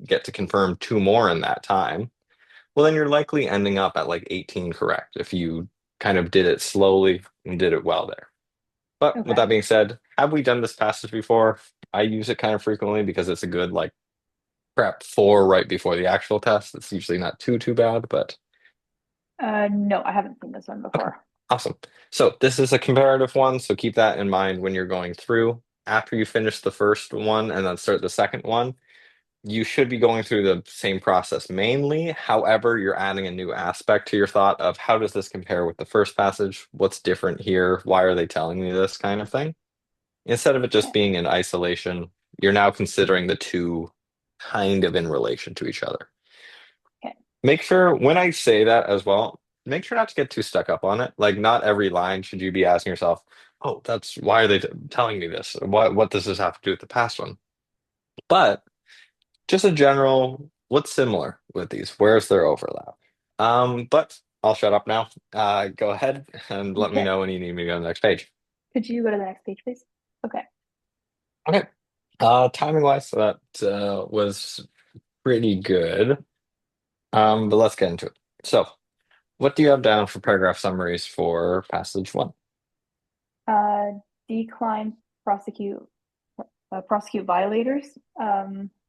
get to confirm two more in that time, well, then you're likely ending up at like 18 correct if you kind of did it slowly and did it well there. But with Okay. that being said, have we done this passage before? I use it kind of frequently because it's a good like prep for right before the actual test. It's usually not too bad, but No, I haven't seen this one okay, before. awesome. So this is a comparative one, so keep that in mind when you're going through. After you finish the first one and then start the second one, you should be going through the same process mainly. However, you're adding a new aspect to your thought of how does this compare with the first passage? What's different here? Why are they telling me this kind of thing? Instead of it just Okay. being in isolation, you're now considering the two kind of in relation to each other. Okay. Make sure when I say that as well, make sure not to get too stuck up on it. Like not every line should you be asking yourself, "Oh, that's why are they telling me this? What does this have to do with the past one?" But just a general, what's similar with these? Where's their overlap? But I'll shut up now. Go ahead and let me Okay. know when you need me to go to the next page. Could you go to the next page, please? Okay. Okay. Timing wise, so that was pretty good. But let's get into it. So, what do you have down for paragraph summaries for passage one? Uh, decline, prosecute, prosecute violators,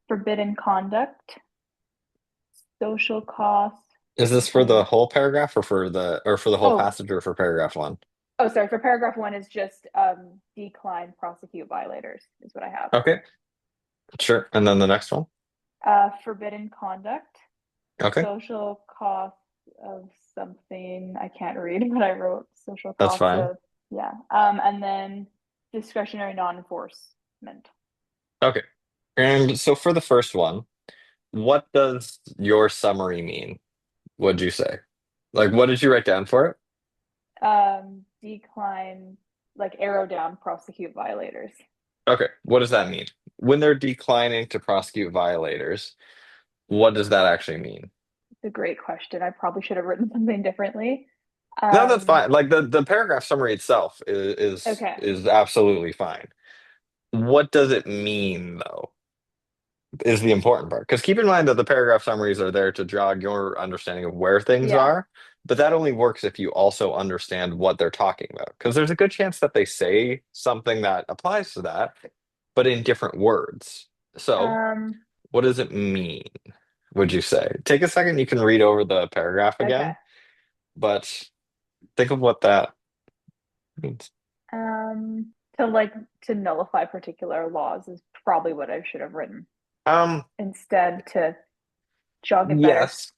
forbidden conduct, social costs. Is this for the And whole paragraph or for the whole oh, passage or for paragraph one? oh, sorry. For paragraph one is just decline, prosecute violators is what I have. Okay, sure. And then the next one. Forbidden conduct, Okay, social costs of something I can't read, but I wrote social that's costs fine. of yeah. And then discretionary non-enforcement. Okay. And so for the first one, what does your summary mean? What'd you say? Like, what did you write down for it? Decline, like arrow down, prosecute violators. Okay, what does that mean? When they're declining to prosecute violators, what does that actually mean? It's a great question. I probably should have written something differently. No, that's Um, fine. Like the paragraph summary itself okay. is absolutely fine. What does it mean though? Is the important part. Because keep in mind that the paragraph summaries are there to jog your understanding of where things Yeah. are, but that only works if you also understand what they're talking about. Because there's a good chance that they say something that applies to that, but in different words. So, Um, what does it mean, would you say? Take a second, you can read over the paragraph okay. again, but think of what that means. To like to nullify particular laws is probably what I should have written Um, instead to jog it better. yes.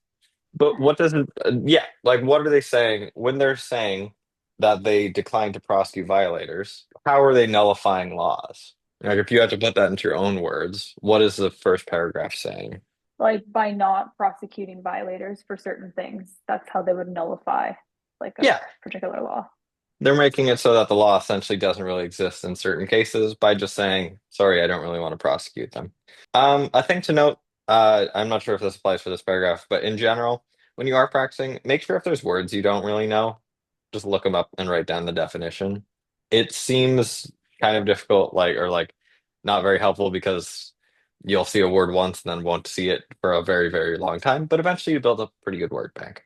But what does it, yeah, like what are they saying when they're saying that they decline to prosecute violators? How are they nullifying laws? Like if you had to put that into your own words, what is the first paragraph saying? Like by not prosecuting violators for certain things, that's how they would nullify like a Yeah, particular law. they're making it so that the law essentially doesn't really exist in certain cases by just saying, sorry, I don't really want to prosecute them. I think to note, I'm not sure if this applies for this paragraph, but in general, when you are practicing, make sure if there's words you don't really know, just look them up and write down the definition. It seems kind of difficult, like not very helpful because you'll see a word once and then won't see it for a very long time, but eventually you build up a pretty good word bank.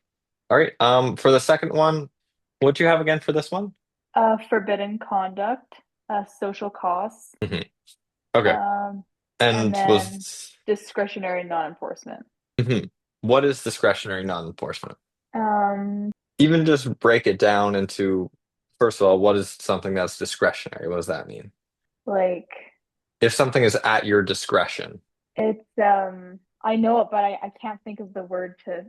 All right, for the second one, what'd you have again for this one? Forbidden conduct, social costs, Mhm. Okay. um, and And then was discretionary non-enforcement. mhm. What is discretionary non-enforcement? Um, Even just break it down into, first of all, what is something that's discretionary? What does that mean? like If something is at your discretion, it's I know it, but I can't think of the word to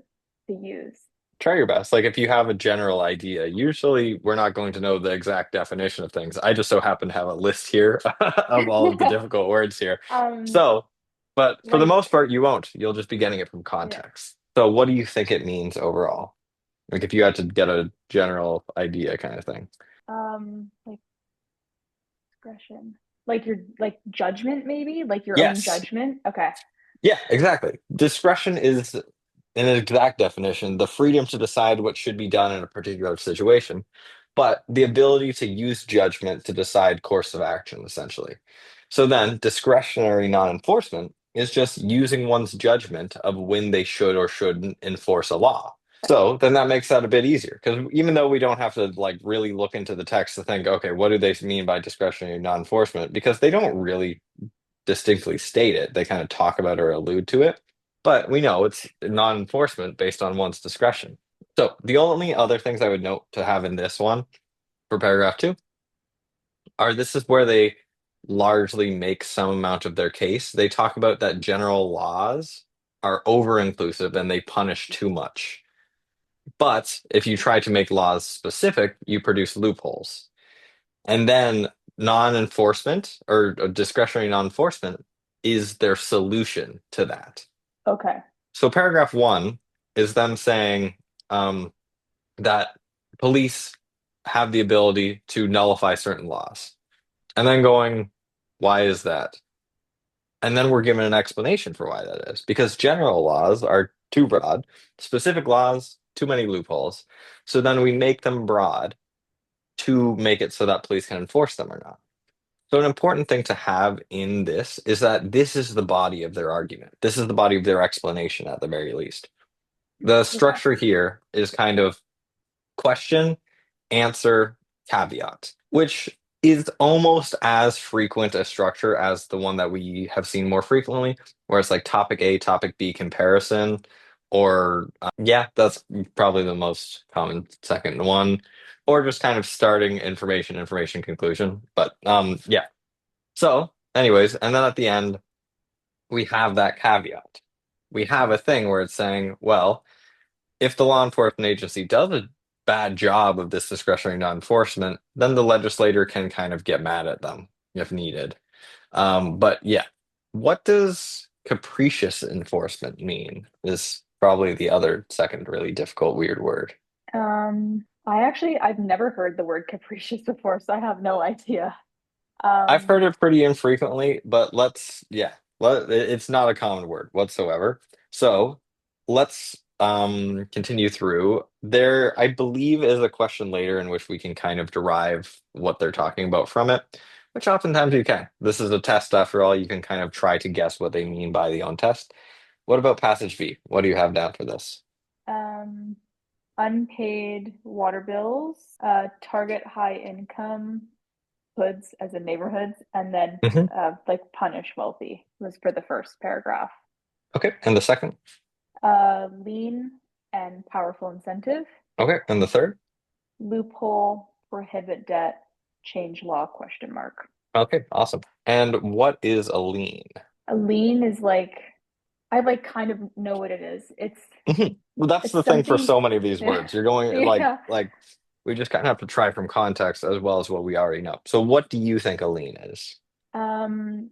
use. try your best. Like if you have a general idea, usually we're not going to know the exact definition of things. I just so happen to have a list here of all of the difficult words here. um, So, but for the like most part, you won't. You'll just be getting it from yeah, context. So, what do you think it means overall? Like if you had to get a general idea kind of thing. like discretion, like your like judgment, maybe like your own Yes. judgment. Okay, Yeah, exactly. Discretion is, in an exact definition, the freedom to decide what should be done in a particular situation, but the ability to use judgment to decide course of action, essentially. So then, discretionary non-enforcement is just using one's judgment of when they should or shouldn't enforce a law. So then that makes that a bit easier because even though we don't have to like really look into the text to think, okay, what do they mean by discretionary non-enforcement? Because they don't really distinctly state it. They kind of talk about or allude to it, but we know it's non-enforcement based on one's discretion. So the only other things I would note to have in this one for paragraph two are this is where they largely make some amount of their case. They talk about that general laws are over-inclusive and they punish too much. But if you try to make laws specific, you produce loopholes. And then non-enforcement or discretionary non-enforcement is their solution to that. Okay. So paragraph one is them saying that police have the ability to nullify certain laws. And then going, why is that? And then we're given an explanation for why that is. Because general laws are too broad, specific laws, too many loopholes. So then we make them broad to make it so that police can enforce them or not. So an important thing to have in this is that this is the body of their argument. This is the body of their explanation at the very least. The Okay. structure here is kind of question, answer, caveat, which is almost as frequent a structure as the one that we have seen more frequently, where it's like topic A, topic B comparison, or yeah, that's probably the most common second one, or just kind of starting information, information conclusion. But yeah. So, anyways, and then at the end, we have that caveat. We have a thing where it's saying, well, if the law enforcement agency does a bad job of this discretionary non-enforcement, then the legislator can kind of get mad at them if needed. But yeah, what does capricious enforcement mean is probably the other second really difficult, weird word. I've never heard the word capricious before, so I have no idea. I've Um, heard it pretty infrequently, but yeah, it's not a common word whatsoever. So let's continue through. There, I believe, is a question later in which we can kind of derive what they're talking about from it, which oftentimes you can. This is a test after all. You can kind of try to guess what they mean by the own test. What about passage V? What do you have down for this? um, unpaid water bills, target high income hoods as in neighborhoods, and then Hmm. like punish wealthy was for the first paragraph. Okay, and the second? Lean and powerful incentive, Okay, and the third? loophole, prohibit debt, change law question mark. Okay, awesome. And what is a lien? A lien is like I like kind of know what it is. Mhm. Well, that's It's the thing for something so many of these words. You're going yeah. like we just kind of have to try from context as well as what we already know. So what do you think a lien is? Um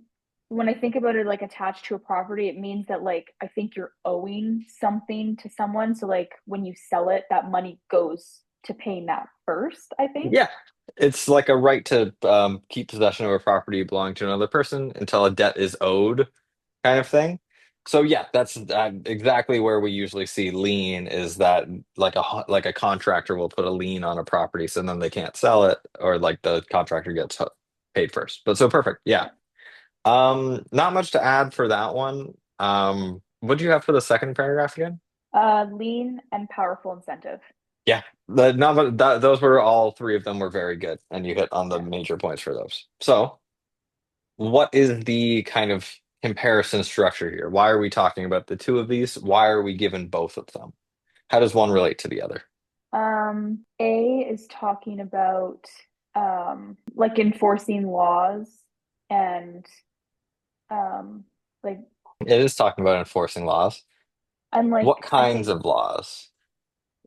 when I think about it like attached to a property, it means that like I think you're owing something to someone. So like when you sell it, that money goes to paying that first, I think. Yeah. It's like a right to keep possession of a property belonging to another person until a debt is owed kind of thing. So yeah, that's exactly where we usually see lien is that like a contractor will put a lien on a property so then they can't sell it or like the contractor gets paid first. But so perfect. Yeah. Yeah. Not much to add for that one. What do you have for the second paragraph again? Lean and powerful incentive. Yeah, the no, those were all three of them were very good, and you hit on the Yeah. major points for those. So, what is the kind of comparison structure here? Why are we talking about the two of these? Why are we given both of them? How does one relate to the other? A is talking about like enforcing laws and um like It is talking about enforcing laws. What unlike I kinds think of laws?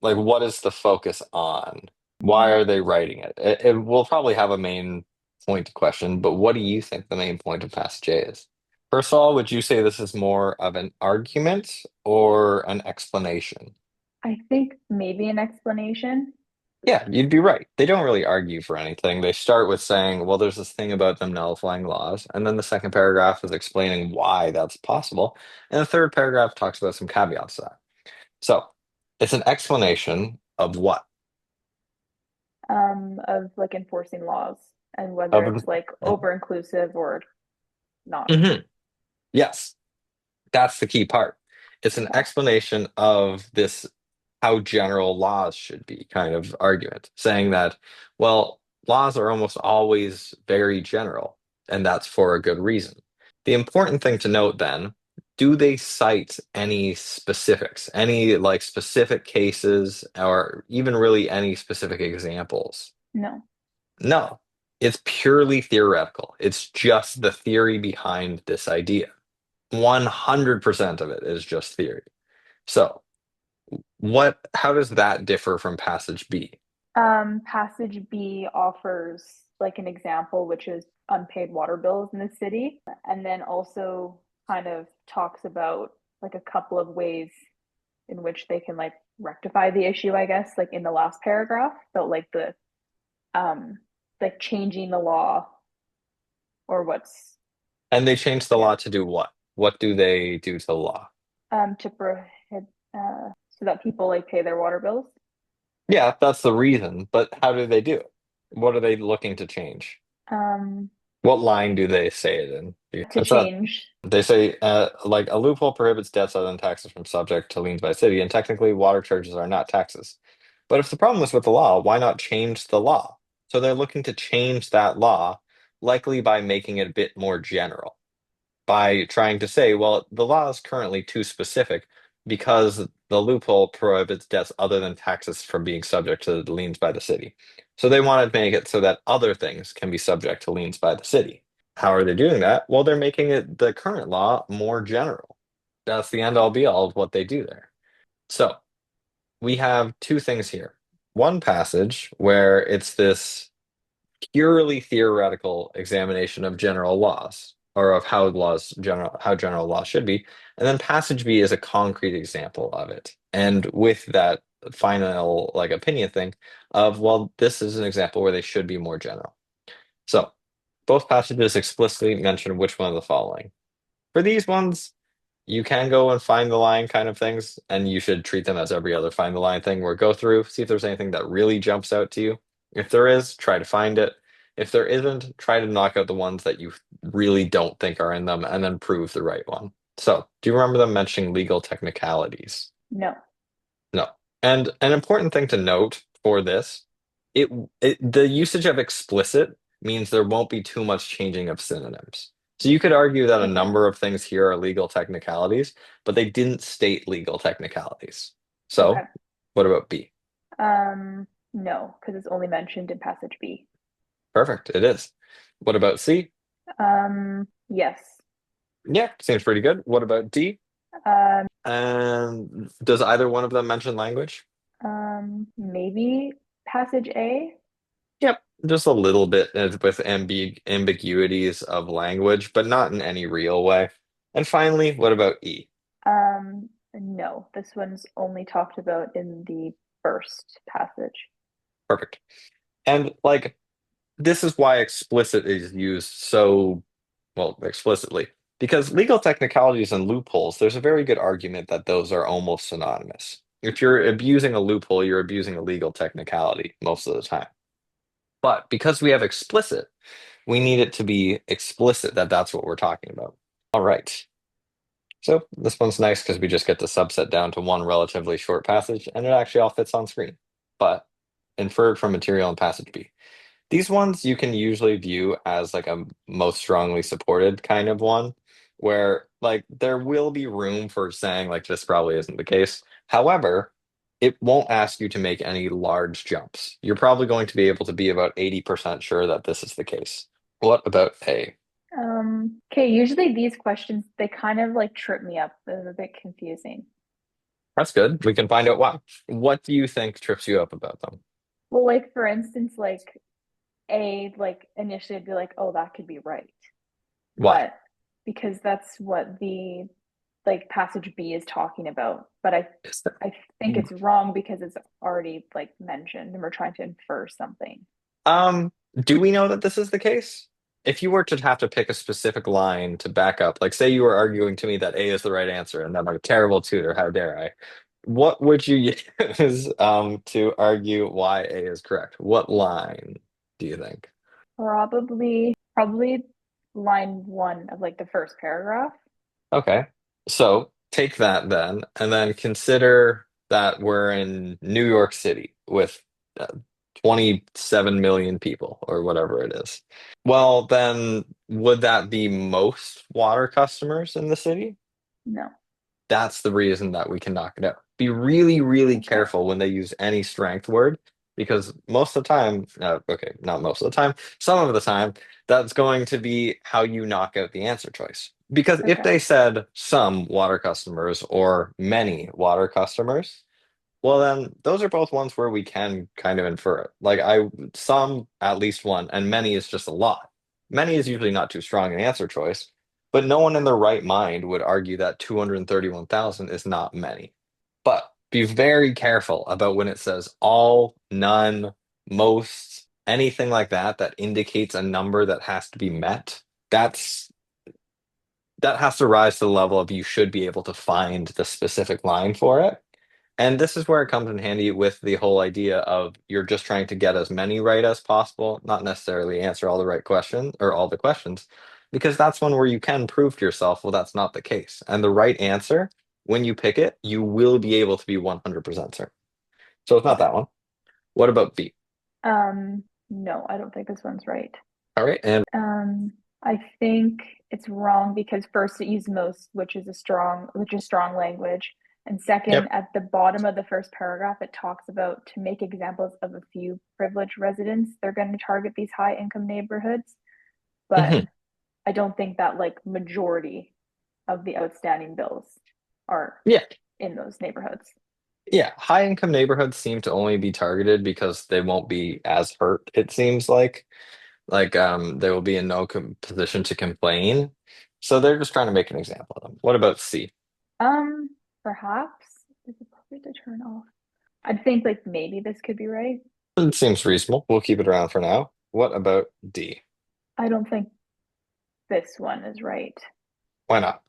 Like, what is the focus on? Why mm, are they writing it? It will probably have a main point question, but what do you think the main point of Passage A is? First of all, would you say this is more of an argument or an explanation? I think maybe an explanation. Yeah, you'd be right. They don't really argue for anything. They start with saying, well, there's this thing about them nullifying laws. And then the second paragraph is explaining why that's possible. And the third paragraph talks about some caveats to that. So it's an explanation of what? Of like enforcing laws and whether Of it's like over inclusive or not. Mhm. Yes. That's the key part. It's an Okay. explanation of this how general laws should be kind of argument, saying that, well, laws are almost always very general, and that's for a good reason. The important thing to note then, do they cite any specifics, any like specific cases, or even really any specific examples? No. No, it's purely theoretical. It's just the theory behind this idea. 100% of it is just theory. So, how does that differ from passage B? Passage B offers like an example, which is unpaid water bills in the city, and then also kind of talks about like a couple of ways in which they can like rectify the issue, I guess, like in the last paragraph, but um like changing the law or what's And they changed the yeah law to do what? What do they do to the law? to prohibit so that people like pay their water bills. Yeah, that's the reason, but how do they do it? What are they looking to change? Um What line do they say it in? to It's not, change. they say, like, a loophole prohibits debts other than taxes from subject to liens by the city, and technically water charges are not taxes. But if the problem is with the law, why not change the law? So they're looking to change that law, likely by making it a bit more general, by trying to say, well, the law is currently too specific because the loophole prohibits debts other than taxes from being subject to the liens by the city. So they want to make it so that other things can be subject to liens by the city. How are they doing that? Well, they're making it the current law more general. That's the end all be all of what they do there. So we have two things here. One passage where it's this purely theoretical examination of general laws or of how general laws should be. And then passage B is a concrete example of it. And with that final like opinion thing of, well, this is an example where they should be more general. So both passages explicitly mention which one of the following. For these ones, you can go and find the line kind of things, and you should treat them as every other find the line thing where go through, see if there's anything that really jumps out to you. If there is, try to find it. If there isn't, try to knock out the ones that you really don't think are in them and then prove the right one. So, do you remember them mentioning legal technicalities? No. No. And an important thing to note for this, it, the usage of explicit means there won't be too much changing of synonyms. So you could argue that a Okay. number of things here are legal technicalities, but they didn't state legal technicalities. Okay. So what about B? No, because it's only mentioned in passage B. Perfect, it is. What about C? Yes. Yeah, seems pretty good. What about D? Um, And does either one of them mention language? maybe passage A. Yep, just a little bit with ambiguities of language, but not in any real way. And finally, what about E? No, this one's only talked about in the first passage. Perfect. And like this is why explicit is used so well explicitly. Because legal technicalities and loopholes, there's a very good argument that those are almost synonymous. If you're abusing a loophole, you're abusing a legal technicality most of the time. But because we have explicit, we need it to be explicit that that's what we're talking about. All right. So this one's nice because we just get to subset down to one relatively short passage, and it actually all fits on screen. But inferred from material in passage B. These ones you can usually view as like a most strongly supported kind of one, where like there will be room for saying like this probably isn't the case. However, it won't ask you to make any large jumps. You're probably going to be able to be about 80% sure that this is the case. What about A? Okay, usually these questions, they kind of like trip me up. They're a bit confusing. That's good. We can find out why. What do you think trips you up about them? Well, like for instance, like A, like initially I'd be like, oh, that could be right. Why? But because that's what the like passage B is talking about. But Is that I think it's wrong because it's already like mentioned and we're trying to infer something. Um, do we know that this is the case? If you were to have to pick a specific line to back up, like say you were arguing to me that A is the right answer and I'm a terrible tutor, how dare I? What would you use to argue why A is correct? What line do you think? Probably line one of like the first paragraph. Okay. So take that then, and then consider that we're in New York City with uh, 27 million people or whatever it is. Well, then would that be most water customers in the city? No. That's the reason that we can knock it out. Be really, really Okay. careful when they use any strength word because most of the time, okay, not most of the time, some of the time, that's going to be how you knock out the answer choice. Because if Okay. they said some water customers or many water customers, well, then those are both ones where we can kind of infer it. Like some at least one, and many is just a lot. Many is usually not too strong an answer choice, but no one in their right mind would argue that 231,000 is not many. But be very careful about when it says all, none, most, anything like that that indicates a number that has to be met. That's that has to rise to the level of you should be able to find the specific line for it. And this is where it comes in handy with the whole idea of you're just trying to get as many right as possible, not necessarily answer all the right questions or all the questions, because that's one where you can prove to yourself, well, that's not the case. And the right answer, when you pick it, you will be able to be 100% certain. So it's not Okay. that one. What about B? No, I don't think this one's right. All right. And Um, I think it's wrong because first it used most, which is strong language. And second, yep. at the bottom of the first paragraph, it talks about to make examples of a few privileged residents, they're going to target these high income neighborhoods. But hmm I don't think that like majority of the outstanding bills are Yeah. in those neighborhoods. Yeah. High income neighborhoods seem to only be targeted because they won't be as hurt, it seems like. They will be in no position to complain. So they're just trying to make an example of them. What about C? Um, Perhaps it's appropriate to turn off. I think like maybe this could be right. It seems reasonable. We'll keep it around for now. What about D? I don't think this one is right Why not?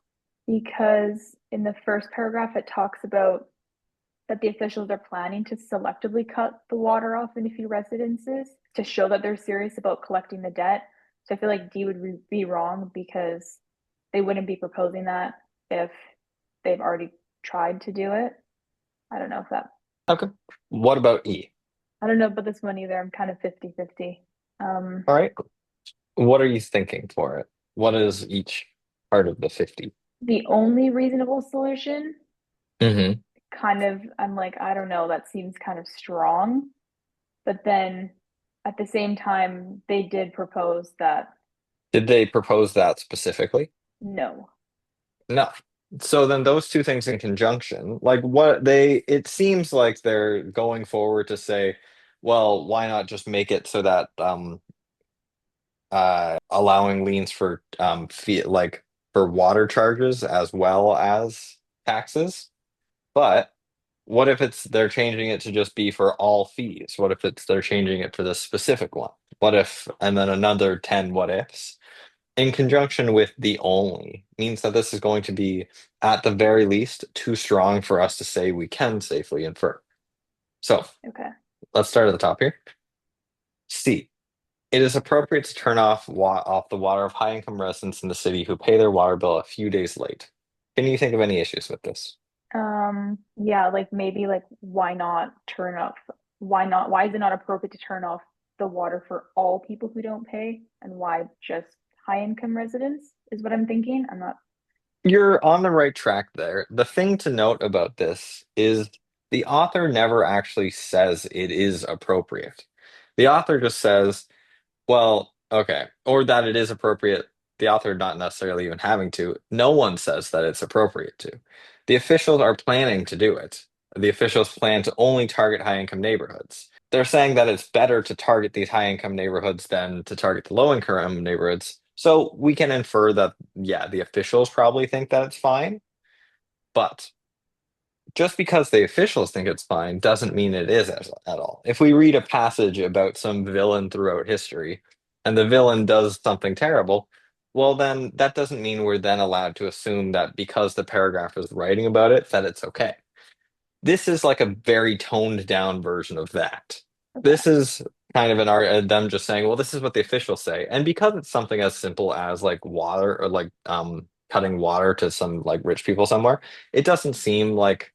because in the first paragraph it talks about that the officials are planning to selectively cut the water off in a few residences to show that they're serious about collecting the debt. So I feel like D would be wrong because they wouldn't be proposing that if they've already tried to do it. I don't know if that, Okay. What about E? I don't know about this one either. I'm kind of 50-50. Um, All right. What are you thinking for it? What is each part of the 50? the only reasonable solution, hmm kind of, I'm like, I don't know, that seems kind of strong. But then at the same time, they did propose that Did they propose that specifically? no. No. So then those two things in conjunction, it seems like they're going forward to say, well, why not just make it so that allowing liens for fee like for water charges as well as taxes. But what if they're changing it to just be for all fees? What if they're changing it for this specific one? What if and then another 10 what ifs in conjunction with the only means that this is going to be at the very least too strong for us to say we can safely infer. So Okay. let's start at the top here. C. It is appropriate to turn off the water of high-income residents in the city who pay their water bill a few days late. Can you think of any issues with this? Yeah, like maybe like why is it not appropriate to turn off the water for all people who don't pay and why just high income residents is what I'm thinking. I'm not You're on the right track there. The thing to note about this is the author never actually says it is appropriate. The author just says, well, okay, or that it is appropriate, the author not necessarily even having to. No one says that it's appropriate to. The officials are planning to do it. The officials plan to only target high income neighborhoods. They're saying that it's better to target these high income neighborhoods than to target the low income neighborhoods. So we can infer that, yeah, the officials probably think that it's fine, but just because the officials think it's fine doesn't mean it is at all. If we read a passage about some villain throughout history and the villain does something terrible, well, then that doesn't mean we're then allowed to assume that because the paragraph is writing about it, that it's okay. This is like a very toned down version of that. okay. This is kind of an art them just saying, well, this is what the officials say. And because it's something as simple as like water or cutting water to some like rich people somewhere. It doesn't seem like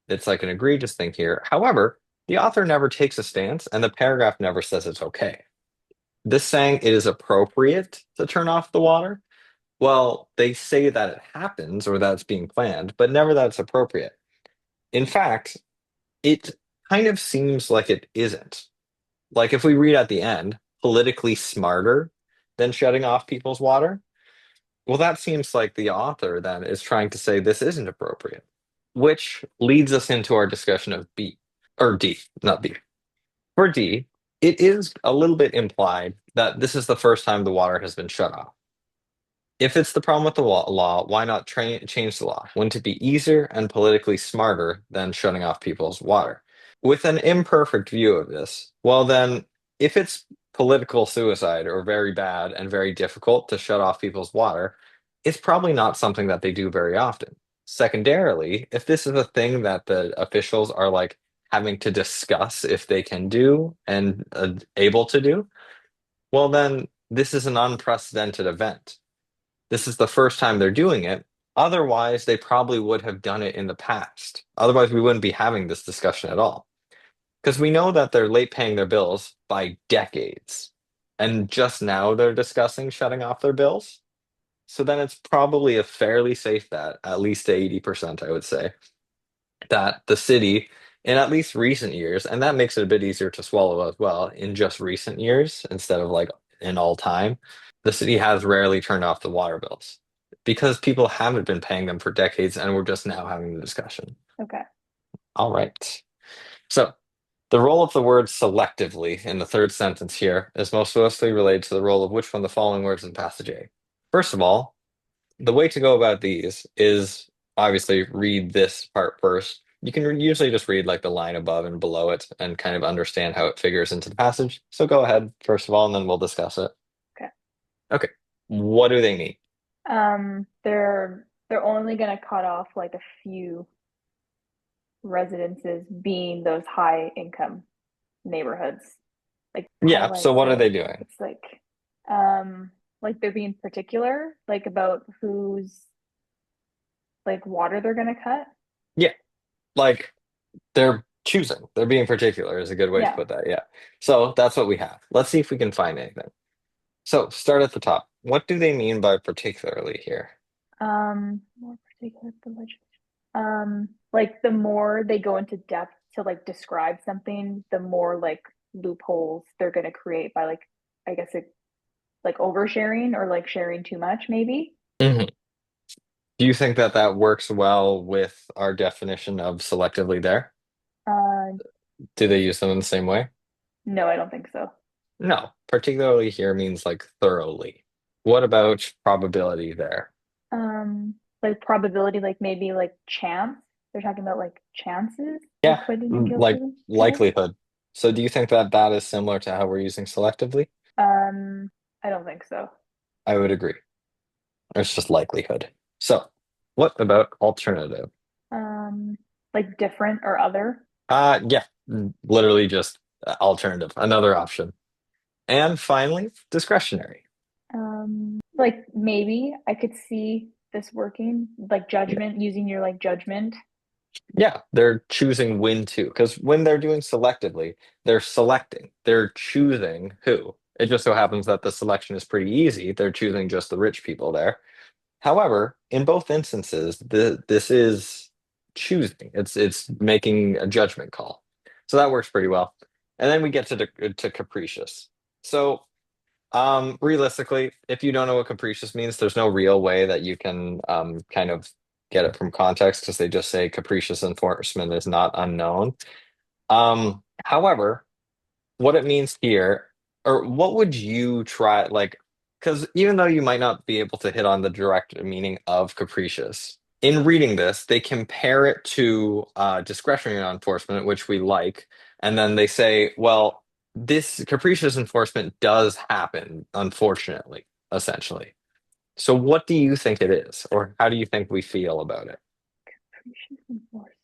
it's like an egregious thing here. However, the author never takes a stance and the paragraph never says it's okay. This saying it is appropriate to turn off the water. Well, they say that it happens or that it's being planned, but never that it's appropriate. In fact, it kind of seems like it isn't. Like if we read at the end, politically smarter than shutting off people's water, well, that seems like the author then is trying to say this isn't appropriate, which leads us into our discussion of B, or D, not B. For D, it is a little bit implied that this is the first time the water has been shut off. If it's the problem with the law, why not change the law? Wouldn't it be easier and politically smarter than shutting off people's water? With an imperfect view of this, well, then, if it's political suicide or very bad and very difficult to shut off people's water, it's probably not something that they do very often. Secondarily, if this is a thing that the officials are like having to discuss if they can do and able to do, well, then this is an unprecedented event. This is the first time they're doing it. Otherwise, they probably would have done it in the past. Otherwise, we wouldn't be having this discussion at all. Because we know that they're late paying their bills by decades. And just now they're discussing shutting off their bills. So then it's probably a fairly safe bet, at least 80%, I would say, that the city, in at least recent years, and that makes it a bit easier to swallow as well, in just recent years instead of like in all time, the city has rarely turned off the water bills because people haven't been paying them for decades and we're just now having the discussion. Okay. All right. So the role of the word selectively in the third sentence here is most closely related to the role of which one of the following words in passage A. First of all, the way to go about these is obviously read this part first. You can usually just read like the line above and below it and kind of understand how it figures into the passage. So go ahead, first of all, and then we'll discuss it. Okay. Okay. What do they mean? They're only gonna cut off like a few residences being those high income neighborhoods. Like Yeah, so highlights what are it. they doing? It's like they're being particular, like about whose like water they're gonna cut. Yeah, like they're choosing. They're being particular is a good way to Yeah. put that. Yeah. So that's what we have. Let's see if we can find anything. So start at the top. What do they mean by particularly here? More particular the legislature. Like the more they go into depth to like describe something, the more like loopholes they're gonna create by like I guess it like oversharing or like sharing too much, maybe. Mhm. Do you think that that works well with our definition of selectively there? Uh, Do they use them in the same way? no, I don't think so. No. Particularly here means like thoroughly. What about probability there? Like probability, like maybe like chance. They're talking about like chances, Yeah, acquitted and guilty like people. likelihood. So do you think that that is similar to how we're using selectively? I don't think so. I would agree. It's just likelihood. So what about alternative? Um, like different or other. Yeah, literally just alternative, another option. And finally, discretionary. Like maybe I could see this working, like judgment, using your like judgment. Yeah, they're choosing when to, because when they're doing selectively, they're selecting, they're choosing who. It just so happens that the selection is pretty easy. They're choosing just the rich people there. However, in both instances, this is choosing. It's making a judgment call. So that works pretty well. And then we get to capricious. So realistically, if you don't know what capricious means, there's no real way that you can kind of get it from context because they just say capricious enforcement is not unknown. However, what it means here, or what would you try, like, because even though you might not be able to hit on the direct meaning of capricious, in reading this, they compare it to discretionary enforcement, which we like, and then they say, well, this capricious enforcement does happen, unfortunately, essentially. So what do you think it is, or how do you think we feel about it? Capricious enforcement.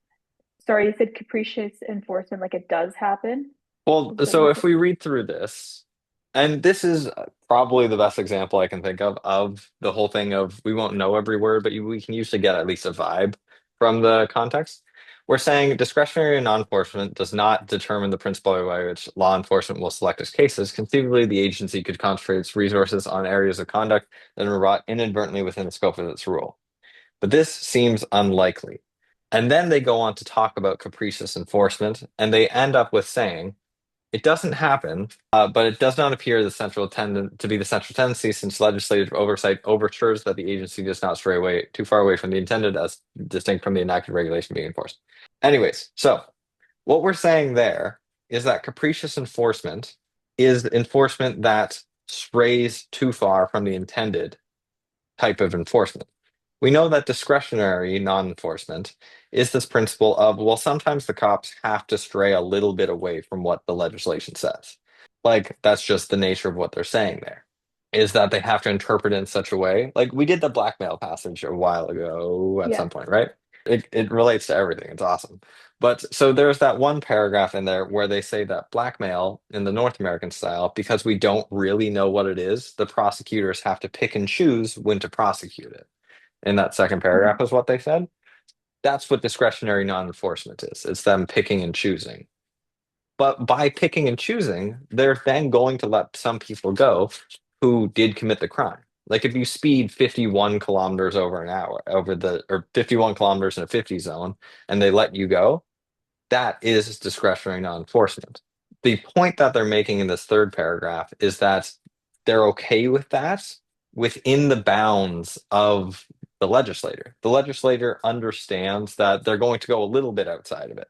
Sorry, you said capricious enforcement, like it does happen. Well, Is that what so you if said? we read through this, And this is probably the best example I can think of the whole thing of we won't know every word, but we can usually get at least a vibe from the context. We're saying discretionary non-enforcement does not determine the principle by which law enforcement will select its cases. Conceivably, the agency could concentrate its resources on areas of conduct that are brought inadvertently within the scope of its rule. But this seems unlikely. And then they go on to talk about capricious enforcement, and they end up with saying, it doesn't happen, but it does not appear to be the central tendency since legislative oversight overtures that the agency does not stray away too far away from the intended as distinct from the enacted regulation being enforced. Anyways, so what we're saying there is that capricious enforcement is enforcement that strays too far from the intended type of enforcement. We know that discretionary non-enforcement is this principle of, well, sometimes the cops have to stray a little bit away from what the legislation says. Like, that's just the nature of what they're saying there, is that they have to interpret it in such a way. Like, we did the blackmail passage a while ago at Yeah. some point, right? It relates to everything. It's awesome. But so there's that one paragraph in there where they say that blackmail in the North American style, because we don't really know what it is, the prosecutors have to pick and choose when to prosecute it. In that second Mhm. paragraph is what they said. That's what discretionary non-enforcement is. It's them picking and choosing. But by picking and choosing, they're then going to let some people go who did commit the crime. Like if you speed 51 kilometers over an hour or 51 kilometers in a 50 zone and they let you go, that is discretionary non-enforcement. The point that they're making in this third paragraph is that they're okay with that within the bounds of the legislator. The legislator understands that they're going to go a little bit outside of it.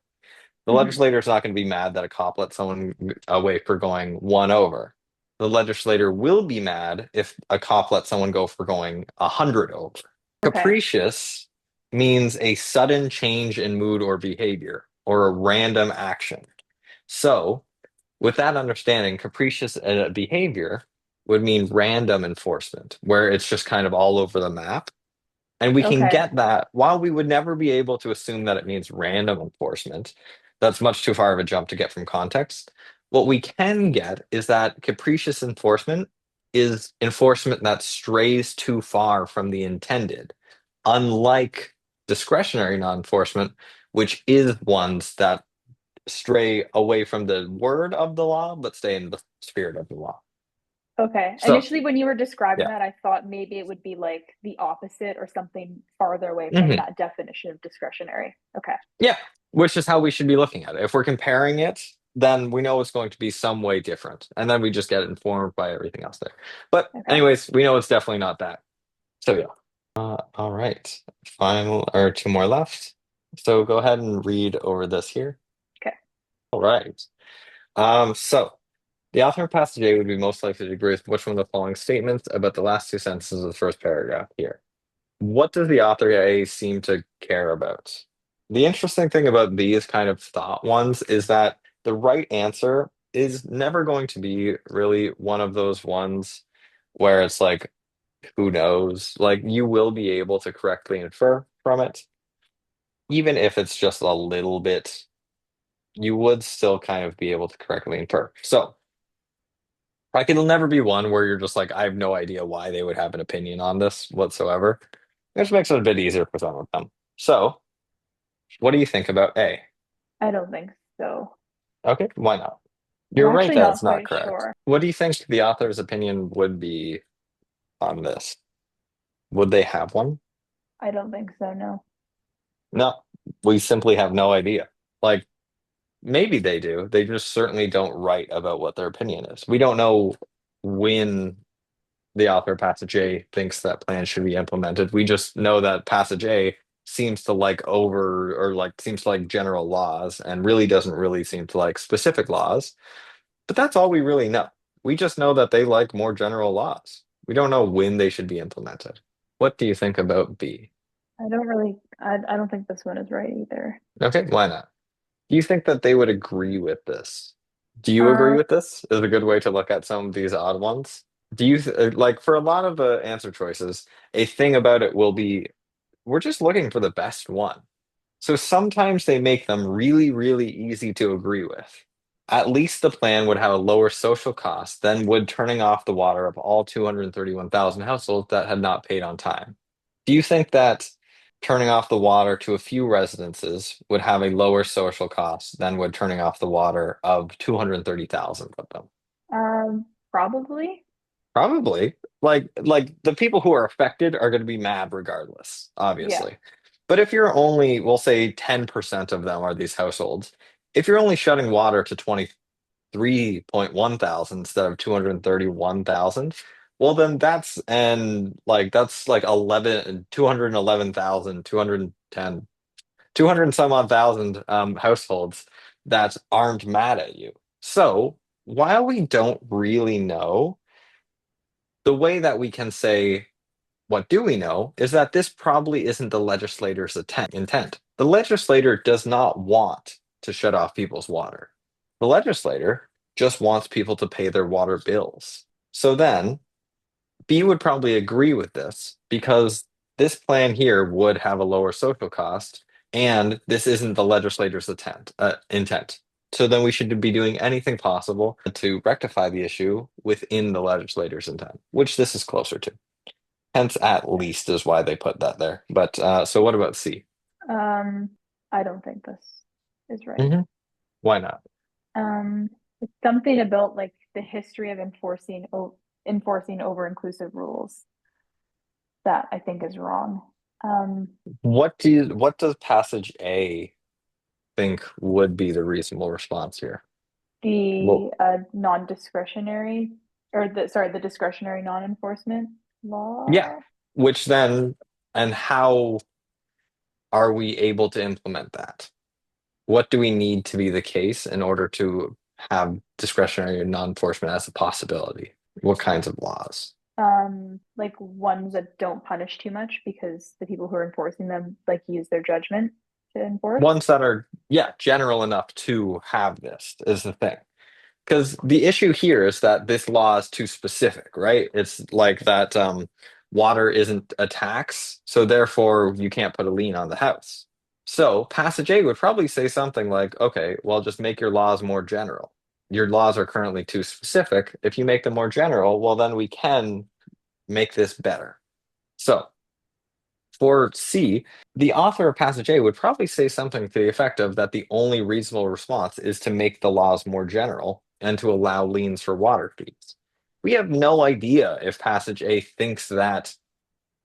The Mhm. legislator is not going to be mad that a cop let someone away for going one over. The legislator will be mad if a cop lets someone go for going 100 over. Okay. Capricious means a sudden change in mood or behavior or a random action. So, with that understanding, capricious behavior would mean random enforcement, where it's just kind of all over the map. And we can Okay. get that while we would never be able to assume that it means random enforcement. That's much too far of a jump to get from context. What we can get is that capricious enforcement is enforcement that strays too far from the intended, unlike discretionary non-enforcement, which is ones that stray away from the word of the law, but stay in the spirit of the law. Okay. So, Initially, when you were describing yeah. that, I thought maybe it would be like the opposite or something farther away from Mhm. that definition of discretionary. Okay. Yeah, which is how we should be looking at it. If we're comparing it, then we know it's going to be some way different. And then we just get informed by everything else there. But, Okay. anyways, we know it's definitely not that. So, yeah. All right. Final or two more left. So go ahead and read over this here. Okay. All right. So the author of passage A would be most likely to agree with which one of the following statements about the last two sentences of the first paragraph here. What does the author A seem to care about? The interesting thing about these kind of thought ones is that the right answer is never going to be really one of those ones where it's like, who knows? Like, you will be able to correctly infer from it, even if it's just a little bit, you would still kind of be able to correctly infer. So, like, it'll never be one where you're just like, I have no idea why they would have an opinion on this whatsoever, which makes it a bit easier for some of them. So, what do you think about A? I don't think so. Okay, why not? I'm You're right actually that not it's not quite correct. sure. What do you think the author's opinion would be on this? Would they have one? I don't think so, no. No, we simply have no idea. Like, maybe they do. They just certainly don't write about what their opinion is. We don't know when the author of Passage A thinks that plan should be implemented. We just know that Passage A seems to like over or like seems to like general laws and really doesn't really seem to like specific laws. But that's all we really know. We just know that they like more general laws. We don't know when they should be implemented. What do you think about B? I don't think this one is right either. Okay, why not? Do you think that they would agree with this? Do you agree Uh, with this? Is a good way to look at some of these odd ones. Do you like for a lot of the answer choices, a thing about it will be we're just looking for the best one. So sometimes they make them really, really easy to agree with. at least the plan would have a lower social cost than would turning off the water of all 231,000 households that had not paid on time. Do you think that turning off the water to a few residences would have a lower social cost than would turning off the water of 230,000 of them? Probably. Probably. Like the people who are affected are going to be mad regardless, Yeah. obviously. But if you're only, we'll say 10% of them are these households, if you're only shutting water to 23.1 thousand instead of 231,000, well then that's like 11 211,000 210 200 and some odd thousand households that aren't mad at you. So while we don't really know, the way that we can say what do we know is that this probably isn't the legislator's intent. The legislator does not want to shut off people's water. The legislator just wants people to pay their water bills. So then B would probably agree with this because this plan here would have a lower social cost, and this isn't the legislator's intent. So then we should be doing anything possible to rectify the issue within the legislator's intent, which this is closer to. Hence, at least is why they put that there. But so what about C? Um, I don't think this is right. Hmm. Why not? Um, it's something about like the history of enforcing over-inclusive rules that I think is wrong. Um, What does passage A think would be the reasonable response here? Well, the non-discretionary or the discretionary non-enforcement yeah. law. Which then, and how are we able to implement that? What do we need to be the case in order to have discretionary non-enforcement as a possibility? What kinds of laws? Like ones that don't punish too much because the people who are enforcing them like use their judgment to enforce. Ones that are, yeah, general enough to have this is the thing. Because the issue here is that this law is too specific, right? It's like that water isn't a tax, so therefore you can't put a lien on the house. So passage A would probably say something like, okay, well, just make your laws more general. Your laws are currently too specific. If you make them more general, well, then we can make this better. So for C, the author of passage A would probably say something to the effect of that the only reasonable response is to make the laws more general and to allow liens for water fees. We have no idea if passage A thinks that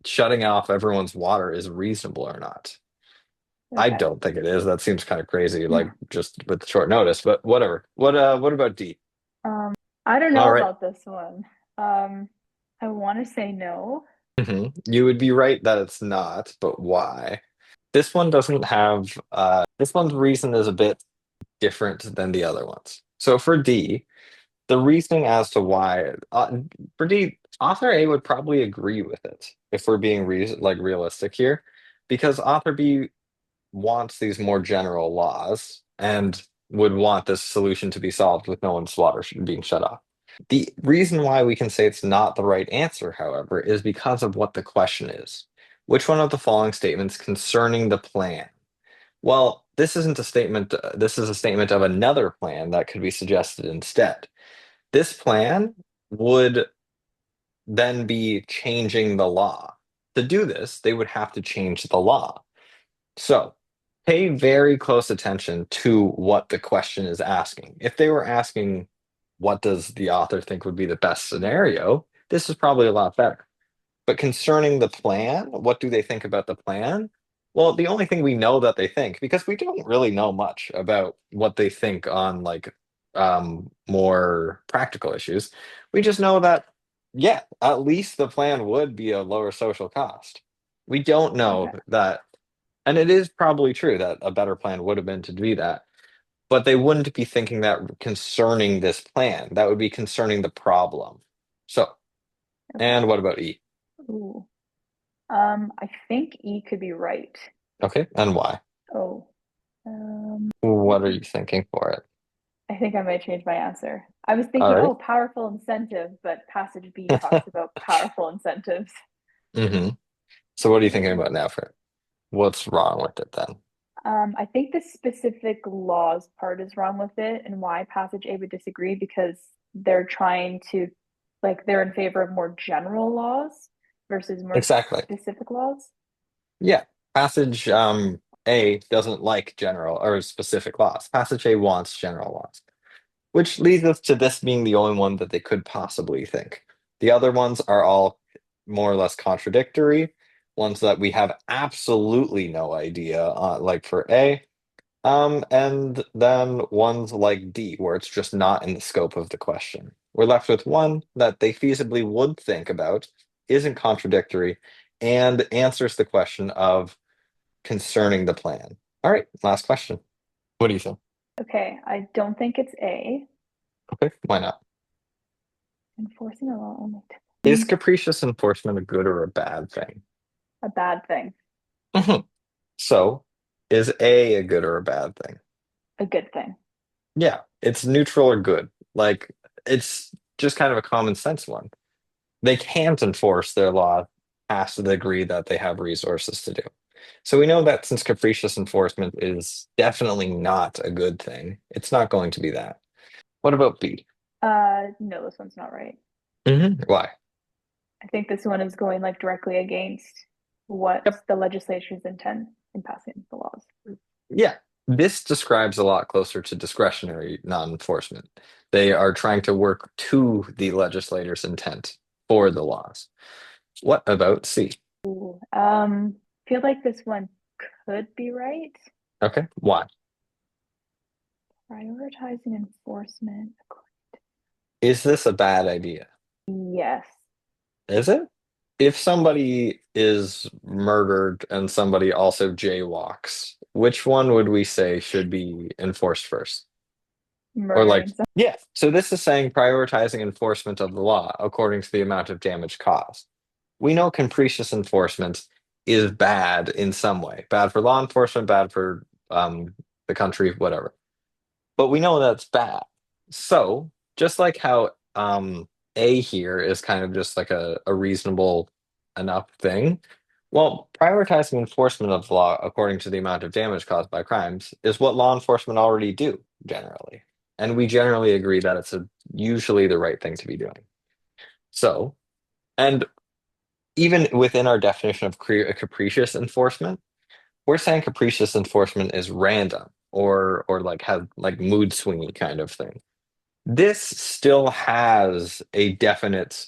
shutting off everyone's water is reasonable or not. I Okay. don't think it is. That seems kind of crazy, like just with short notice, but whatever. What about D? Um, I don't All know right. about this one. Um, I want to say no. You would be right that it's not, but why? This one doesn't have this one's reason is a bit different than the other ones. So for D, the reasoning as to why for D, author A would probably agree with it if we're being realistic here, because author B wants these more general laws and would want this solution to be solved with no one's water being shut off. The reason why we can say it's not the right answer, however, is because of what the question is. Which one of the following statements concerning the plan? Well, this isn't a statement, this is a statement of another plan that could be suggested instead. This plan would then be changing the law. To do this, they would have to change the law. So pay very close attention to what the question is asking. If they were asking, what does the author think would be the best scenario? This is probably a lot better. But concerning the plan, what do they think about the plan? Well, the only thing we know that they think, because we don't really know much about what they think on like more practical issues, we just know that, yeah, at least the plan would be a lower social cost. We don't know Okay. that, and it is probably true that a better plan would have been to do that, but they wouldn't be thinking that concerning this plan. That would be concerning the problem. So, Okay. and what about E? Ooh. I think E could be right. Okay, and why? Oh. What are Hmm. you thinking for it? I think I might change my answer. I was All thinking, right. oh, powerful incentive, but passage B talks about powerful incentives. Hmm. So what are you thinking Hmm. about now for it? What's wrong with it then? I think the specific laws part is wrong with it, and why passage A would disagree because they're trying to, like, they're in favor of more general laws versus more Exactly. specific laws. Yeah. Passage A doesn't like general or specific laws. Passage A wants general laws, which leads us to this being the only one that they could possibly think. The other ones are all more or less contradictory, ones that we have absolutely no idea, like for A, and then ones like D, where it's just not in the scope of the question. We're left with one that they feasibly would think about, isn't contradictory, and answers the question of concerning the plan. All right, last question. What do you think? Okay, I don't think it's A. Okay, why not? Enforcing a law only Is to capricious enforcement a good or a bad thing? a bad thing, Mhm. So, is A a good or a bad thing? a good thing. Yeah, it's neutral or good. Like, it's just kind of a common sense one. They can't enforce their law past the degree that they have resources to do. So we know that since capricious enforcement is definitely not a good thing, it's not going to be that. What about B? No, this one's not right. Why? I think this one is going like directly against what Yep. the legislature's intent in passing the laws. Yeah. This describes a lot closer to discretionary non-enforcement. They are trying to work to the legislator's intent for the laws. What about C? Feel like this one could be right. Okay, why? Prioritizing enforcement. Is this a bad idea? Yes. Is it? If somebody is murdered and somebody also jaywalks, which one would we say should be enforced first? Or like, Murdering some. yeah. So this is saying prioritizing enforcement of the law according to the amount of damage caused. We know capricious enforcement is bad in some way, bad for law enforcement, bad for the country, whatever. But we know that's bad. So just like how A here is kind of just like a reasonable enough thing. Well, prioritizing enforcement of the law according to the amount of damage caused by crimes is what law enforcement already do generally. And we generally agree that usually the right thing to be doing. So, and even within our definition of capricious enforcement, we're saying capricious enforcement is random or like have like mood swingy kind of thing. This still has a definite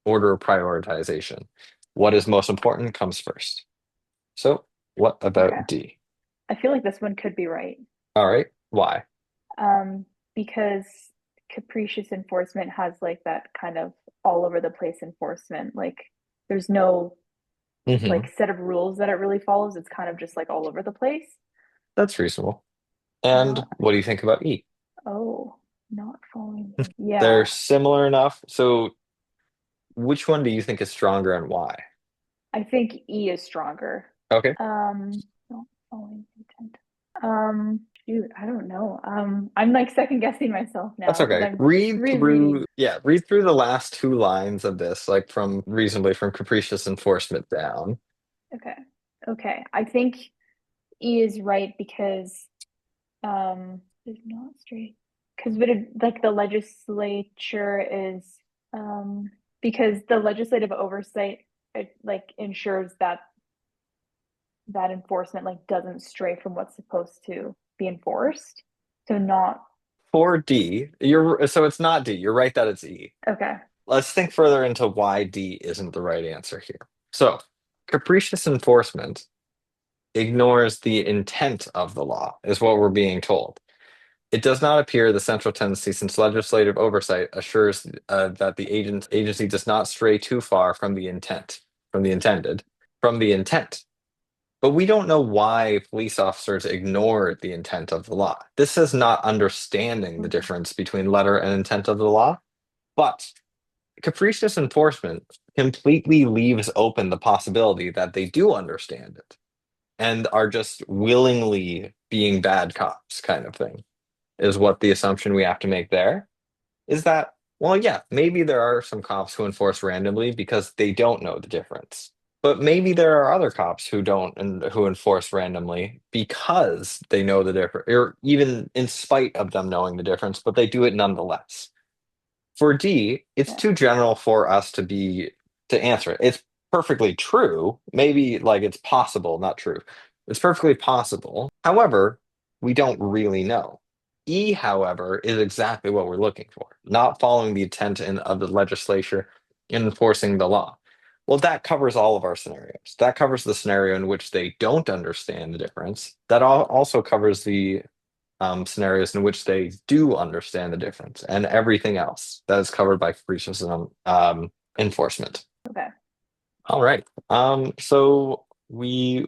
order of prioritization. What is most important comes first. So, what Okay. about D? I feel like this one could be right. All right, why? Um, because capricious enforcement has like that kind of all over the place enforcement. Like there's no Hmm. like set of rules that it really follows. It's kind of just like all over the place. That's reasonable. And Not, what do you think about E? oh, not following. They're Yeah, similar enough. So, which one do you think is stronger and why? I think E is stronger. Okay. Not following intent. Shoot, I don't know. I'm like second guessing myself That's now because okay. I'm Read rereading. through, yeah, read through the last two lines of this, like from reasonably from capricious enforcement down. Okay, okay. I think E is right because it's not straight because like the legislature is because the legislative oversight it like ensures that that enforcement like doesn't stray from what's supposed to be enforced. So not For D, you're so it's not D. You're right that it's E. okay. Let's think further into why D isn't the right answer here. So, capricious enforcement ignores the intent of the law, is what we're being told. It does not appear the central tendency since legislative oversight assures that the agency does not stray too far from the intent, from the intended, from the intent. But we don't know why police officers ignore the intent of the law. This is not understanding the difference between letter and intent of the law, but capricious enforcement completely leaves open the possibility that they do understand it and are just willingly being bad cops, kind of thing, is what the assumption we have to make there is that, well, yeah, maybe there are some cops who enforce randomly because they don't know the difference. But maybe there are other cops who don't and who enforce randomly because they know the difference, or even in spite of them knowing the difference, but they do it nonetheless. For D, it's Yeah. too general for us to answer it. It's perfectly true. Maybe like it's possible, not true. It's perfectly possible. However, we don't really know. E, however, is exactly what we're looking for, not following the intent of the legislature in enforcing the law. Well, that covers all of our scenarios. That covers the scenario in which they don't understand the difference. That also covers the scenarios in which they do understand the difference, and everything else that is covered by capricious enforcement. Okay. All right. So we